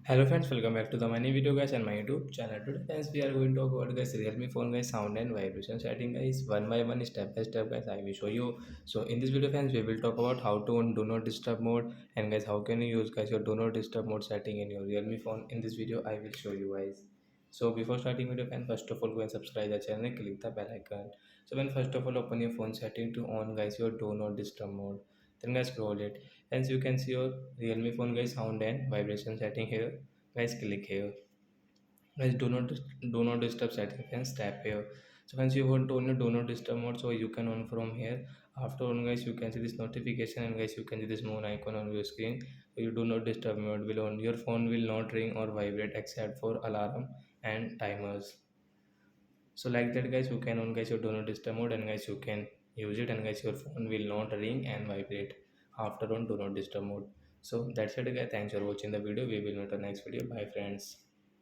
Hello friends, welcome back to the my new video guys and my YouTube channel. Today guys we are going to talk about guys Realme phone guys sound and vibration setting guys one by one step by step guys I will show you. So in this video friends we will talk about how to on do not disturb mode and guys how can you use guys your do not disturb mode setting in your Realme phone. In this video I will show you guys. So before starting video friends, first of all go and subscribe the channel and click the bell icon. So when first of all open your phone setting to on guys your do not disturb mode, then guys scroll it. Hence you can see your Realme phone guys sound and vibration setting here. Guys click here. Guys do not disturb setting, friends tap here. So once you want to on do not disturb mode, so you can on from here. After on guys you can see this notification and guys you can see this moon icon on your screen. So you do not disturb mode will on, your phone will not ring or vibrate except for alarm and timers. So like that guys you can on guys your do not disturb mode and guys you can use it and guys your phone will not ring and vibrate after on do not disturb mode. So that's it guys, thanks for watching the video. We will meet on next video. Bye friends.